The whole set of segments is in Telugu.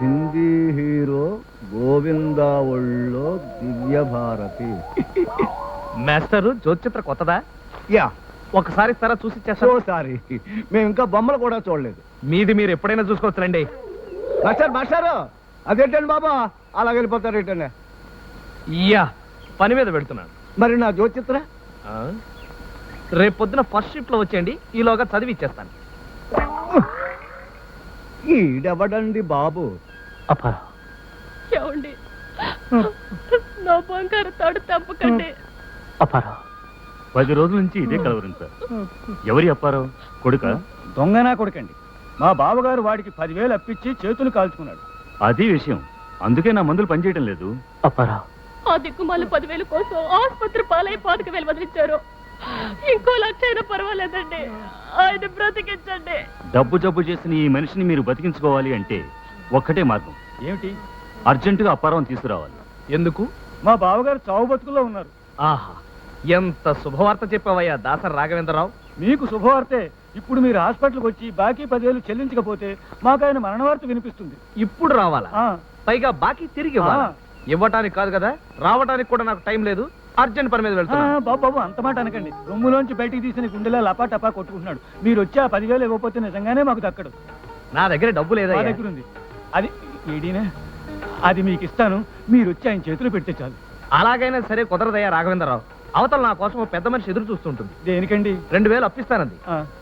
హిందీ హీరో గోవిందా ఒళ్ళో దివ్య భారతి. మాస్టరు జ్యోతిచిత్ర కొత్తదా? యా, ఒకసారి ఇస్తారా చూసి ఇచ్చేస్తాను. సారీ, మేము ఇంకా బొమ్మలు కూడా చూడలేదు. మీది మీరు ఎప్పుడైనా చూసుకోవచ్చులండి. మాస్టారు అదేంటండి బాబా అలా వెళ్ళిపోతారు ఏంటండి? ఇయ్యా పని మీద పెడుతున్నాను. మరి నా జ్యోతిచిత్ర రేపు పొద్దున ఫస్ట్ షిఫ్ట్ లో వచ్చేయండి, ఈలోగా చదివి ఇచ్చేస్తాను. ఈడెవడండి బాబు? అప్పా ఏమండి, నా బంగారు తాడు తప్పకండి. అప్పారా 10 రోజుల నుంచి ఇదే కలవరింత. ఎవరి అప్పారావు కొడుక? దొంగనా కొడుకండి. మా బావగారు వాడికి 10,000 అప్పించి చేతులు కాల్చుకున్నాడు. అది విషయం, అందుకే నా మందులు పనిచేయటం లేదు. అప్పారా ఆ దిక్కుమాల 10,000 కోసం ఆసుపత్రి పాలై 5,000 వదిలించారు. ఇంకో 1,00,000 అయినా పర్వాలేదండి, ఆయన బ్రతికించండి. డబ్బు జబ్బు చేసిన ఈ మనిషిని మీరు బతికించుకోవాలి అంటే ఒక్కటే మార్గం. ఏమిటి? అర్జెంటుగా అప్పారావుని తీసుకురావాలి. ఎందుకు? మా బావగారు చావు బతుకుల్లో ఉన్నారు. ఆహా, ఎంత శుభవార్త చెప్పావయ్యా దాసరి రాఘవేంద్రరావు. మీకు శుభవార్తే. ఇప్పుడు మీరు హాస్పిటల్కి వచ్చి బాకీ 10,000 చెల్లించకపోతే మాకు ఆయన మరణ వార్త వినిపిస్తుంది. ఇప్పుడు రావాలా? పైగా బాకీ తిరిగి ఇవ్వాలా? ఇవ్వటానికి కాదు కదా, రావటానికి కూడా నాకు టైం లేదు. అర్జెంట్ పని మీద వెళ్తున్నా. బాబు అంత మాట అనకండి. రొమ్ములోంచి బయటికి తీసిన గుండెలా లపా టపా కొట్టుకుంటున్నాడు. మీరు వచ్చి ఆ 10,000 ఇవ్వకపోతే నిజంగానే మాకు దక్కడు. నా దగ్గర డబ్బు లేదా? మా దగ్గర ఉంది. అది ఏడీనా, అది మీకు ఇస్తాను. మీరు వచ్చి ఆయన చేతులు పెడితే చాలు. అలాగైనా సరే కుదరదయ్యా రాఘవేంద్రరావు. అవతల నా కోసం ఓ పెద్ద మనిషి ఎదురు చూస్తుంటుంది. దేనికండి? 2,000 అప్పిస్తానంది.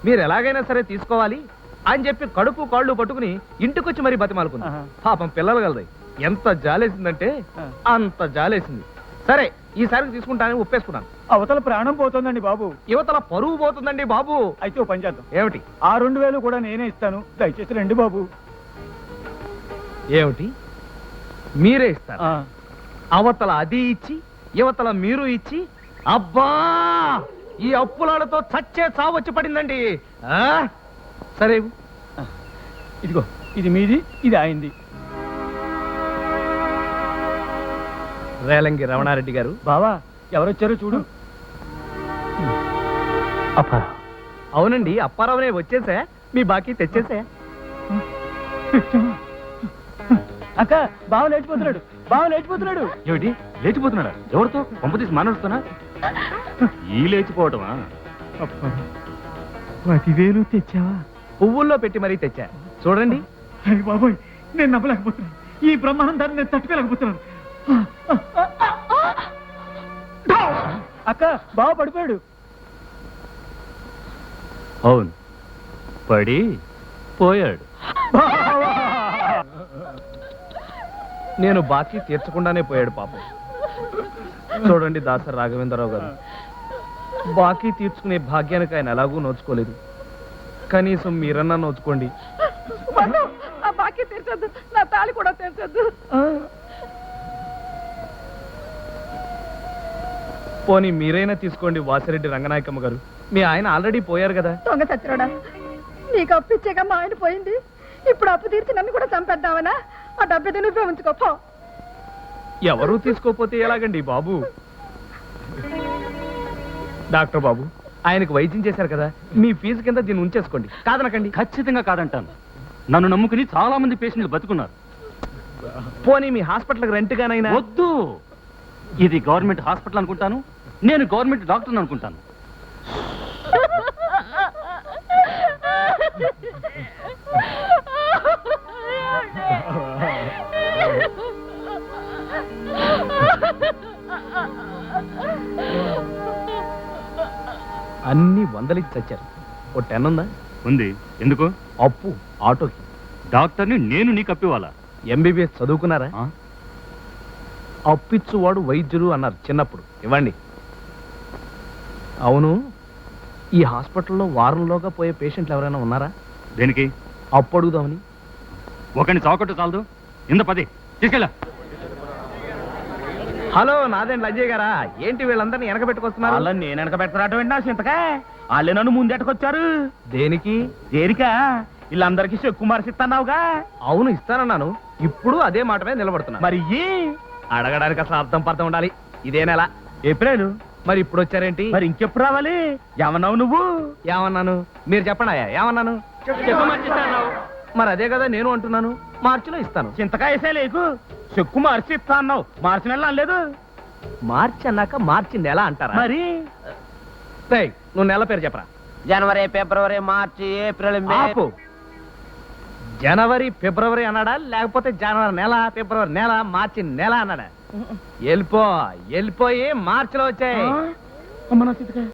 మీరు ఎలాగైనా సరే తీసుకోవాలి అని చెప్పి కడుపు కాళ్ళు పట్టుకుని ఇంటికొచ్చి మరీ బతిమాలుకుంది. పాపం పిల్లలు కలది. ఎంత జాలేసిందంటే అంత జాలేసింది. సరే ఈసారికి తీసుకుంటానని ఒప్పేసుకున్నాను. అవతల ప్రాణం పోతుందండి బాబు. యువతల పరువు పోతుందండి బాబు. అయితే ఓ పని చేద్దాం. ఏమిటి? ఆ 2,000 కూడా నేనే ఇస్తాను. దయచేసి రండి బాబు. ఏమిటి? మీరే ఇస్తారు? అవతల అది ఇచ్చి యువతల మీరు ఇచ్చి, అబ్బా ఈ అప్పులాలతో చచ్చే చావు వచ్చి పడిందండి. సరే ఇదిగో, ఇది మీది, ఇది ఆయనది. రేలంగి రమణారెడ్డి గారు. బావా ఎవరొచ్చారో చూడు. అవునండి, అప్పారావునే వచ్చేసా. మీ బాకీ తెచ్చేసా. అక్క బావ లేచిపోతున్నాడు. బావ లేచిపోతున్నాడు. ఏమిటి లేచిపోతున్నాడా? ఎవరితో? పంపతీసి మానవుడుతున్నా? ఈ లేచిపోవటమా? 10,000 తెచ్చావా? పువ్వుల్లో పెట్టి మరీ తెచ్చా. చూడండి. అయ్య బాబోయ్, నేను నమ్మలేకపోతున్నాను. ఈ బ్రహ్మానందాన్ని నేను తట్టుకోలేకపోతున్నాను. అక్క బావ పడిపోయాడు. అవును, పడి పోయాడు. నేను బాకీ తీర్చకుండానే పోయాడు పాపం. చూడండి దాసరి రాఘవేంద్రరావు గారు, బాకీ తీర్చుకునే భాగ్యానికి ఆయన ఎలాగూ నోచుకోలేదు. కనీసం మీరన్నా నోచుకోండి. బాకీ తీర్చొద్దు, నా తాళి కూడా తీర్చొద్దు. పోనీ మీరైనా తీసుకోండి వాసిరెడ్డి రంగనాయకమ్మ గారు. మీ ఆయన ఆల్రెడీ పోయారు కదా. దొంగ చచ్చిరోడా, నీకు అప్పు ఇచ్చాక మా ఆయన పోయింది. ఇప్పుడు అప్పు తీర్చి నన్ను కూడా చంపేద్దామనా? ఆ డబ్బు నువ్వే ఉంచుకోపో. ఎవరూ తీసుకోపోతే ఎలాగండి బాబు? డాక్టర్ బాబు, ఆయనకు వైద్యం చేశారు కదా, మీ ఫీజు కింద దీన్ని ఉంచేసుకోండి. కాదనకండి. ఖచ్చితంగా కాదంటాను. నన్ను నమ్ముకుని చాలా మంది పేషెంట్లు బతుకున్నారు. పోనీ మీ హాస్పిటల్కి రెంట్గానైనా? వద్దు, ఇది గవర్నమెంట్ హాస్పిటల్ అనుకుంటాను. నేను గవర్నమెంట్ డాక్టర్ అనుకుంటాను. అన్ని 100కి చచ్చారు. ఓ 10 ఉందా? ఉంది. ఎందుకు? అప్పు ఆటోకి. డాక్టర్ని నేను నీకు అప్పివ్వాలా? ఎంబీబీఎస్ చదువుకున్నారా? అప్పిచ్చువాడు వైద్యులు అన్నారు చిన్నప్పుడు. ఇవ్వండి. అవును, ఈ హాస్పిటల్లో వారంలోగా పోయే పేషెంట్లు ఎవరైనా ఉన్నారా? దేనికి? అప్పు అడుగుదామని. ఒకరిని చావకొట్టు చాలదు. ఇంత 10 తీసుకెళ్ళా. హలో, నాదేంటి అజయ్ గారా? ఏంటి వీళ్ళందరినీ వెనకబెట్టుకొస్తున్నారు? వాళ్ళని నేను వెనకబెట్టరాటం చింతకా. వాళ్ళే నన్ను ముందెట్టుకొచ్చారు. దేనికి? దేనికా? వీళ్ళందరికీ చెక్కుమార్సి ఇస్తున్నావుగా. అవును, ఇస్తానన్నాను. ఇప్పుడు అదే మాట మీద నిలబడుతున్నా. మరి అడగడానికి అసలు అర్థం పర్థం ఉండాలి. ఇదే నెల ఏప్రిల్. మరి ఇప్పుడు వచ్చారేంటి? మరి ఇంకెప్పుడు రావాలి? ఏమన్నావు నువ్వు? ఏమన్నాను? మీరు చెప్పండి. ఏమన్నాను? మరి అదే కదా నేను అంటున్నాను. మార్చిలో ఇస్తాను. చింతకాయ వేసే లేకు చెక్కు మార్చి ఇస్తా అన్నావు, మార్చి నెల అనలేదు మార్చి అన్నాక మార్చి నెల అంటారా? మరి రేయ్, నువ్వు నెల పేరు చెప్పరా. జనవరి, ఫిబ్రవరి, మార్చి, ఏప్రిల్, మే. ఆపు. జనవరి ఫిబ్రవరి అన్నాడా లేకపోతే జనవరి నెల, ఫిబ్రవరి నెల, మార్చి నెల అన్నాడా? వెళ్ళిపోయి మార్చిలో వచ్చాయి. అమ్మ నా చింతకాయ